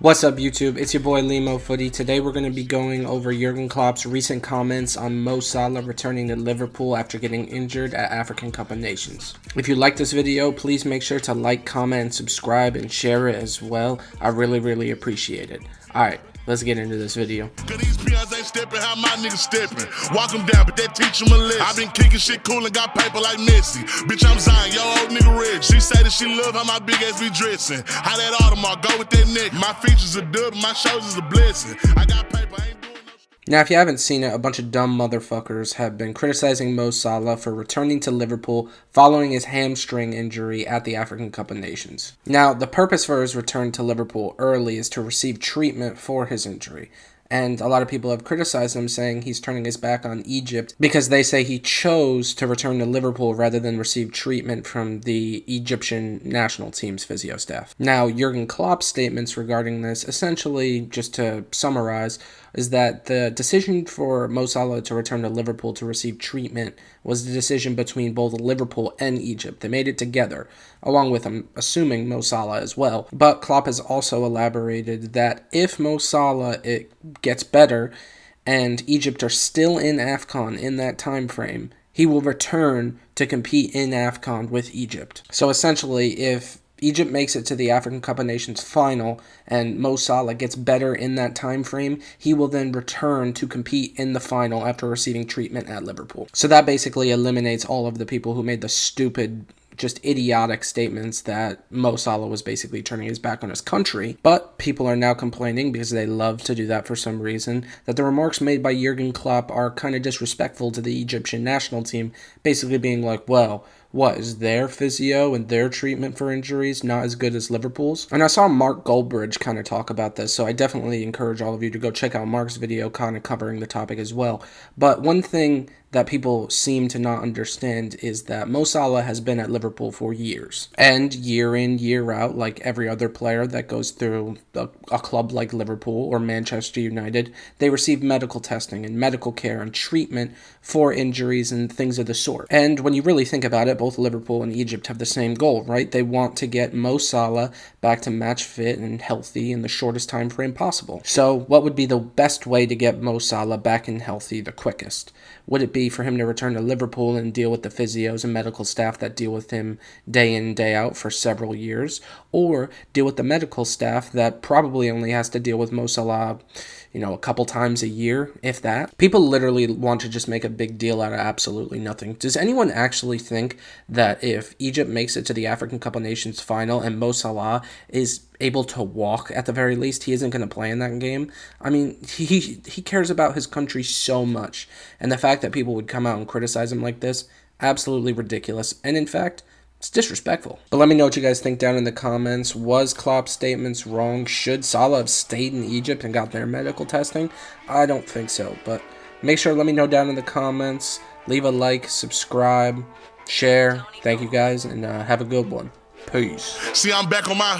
What's up YouTube? It's your boy Mo Footy. Today we're going to be going over Jurgen Klopp's recent comments on Mo Salah returning to Liverpool after getting injured at African Cup of Nations. If you like this video, please make sure to like, comment, and subscribe and share it as well. I really appreciate it. Alright, let's get into this video. These peons ain't stepping how my niggas stepping. Walk them down, but that teach them a lesson. I been kicking shit cool and got paper like Messi. Bitch, I'm Zion, yo old nigga Reg. She say that she love how my big ass be dressing. How that Audemars go with that neck. My features are dub, my shoulders a blessing. I got paper, I ain't doing no shit. Now, if you haven't seen it, a bunch of dumb motherfuckers have been criticizing Mo Salah for returning to Liverpool following his hamstring injury at the African Cup of Nations. Now, the purpose for his return to Liverpool early is to receive treatment for his injury. And a lot of people have criticized him, saying he's turning his back on Egypt because they say he chose to return to Liverpool rather than receive treatment from the Egyptian national team's physio staff. Now, Jurgen Klopp's statements regarding this, essentially, just to summarize, is that the decision for Mo Salah to return to Liverpool to receive treatment was the decision between both Liverpool and Egypt. They made it together, along with, I'm assuming, Mo Salah as well. But Klopp has also elaborated that if Mo Salah gets better and Egypt are still in AFCON in that time frame, he will return to compete in AFCON with Egypt. So essentially, if Egypt makes it to the African Cup of Nations final and Mo Salah gets better in that time frame, he will then return to compete in the final after receiving treatment at Liverpool. So that basically eliminates all of the people who made the stupid, just idiotic statements that Mo Salah was basically turning his back on his country. But people are now complaining, because they love to do that for some reason, that the remarks made by Jurgen Klopp are kind of disrespectful to the Egyptian national team, basically being like, well, what, is their physio and their treatment for injuries not as good as Liverpool's? And I saw Mark Goldbridge kind of talk about this, so I definitely encourage all of you to go check out Mark's video kind of covering the topic as well. But one thing that people seem to not understand is that Mo Salah has been at Liverpool for years. And year in, year out, like every other player that goes through a club like Liverpool or Manchester United, they receive medical testing and medical care and treatment for injuries and things of the sort. And when you really think about it, both Liverpool and Egypt have the same goal, right? They want to get Mo Salah back to match fit and healthy in the shortest time frame possible. So what would be the best way to get Mo Salah back and healthy the quickest? Would it be for him to return to Liverpool and deal with the physios and medical staff that deal with him day in, day out for several years, or deal with the medical staff that probably only has to deal with Mo Salah, a couple times a year, if that? People literally want to just make a big deal out of absolutely nothing. Does anyone actually think that if Egypt makes it to the African Cup of Nations final and Mo Salah is able to walk at the very least, he isn't going to play in that game? I mean, he cares about his country so much, and the fact that people would come out and criticize him like this, absolutely ridiculous, and in fact, it's disrespectful. But let me know what you guys think down in the comments. Was Klopp's statements wrong? Should Salah have stayed in Egypt and got their medical testing? I don't think so, but make sure to let me know down in the comments. Leave a like, subscribe, share. Thank you guys, and have a good one. Peace. See, I'm back on my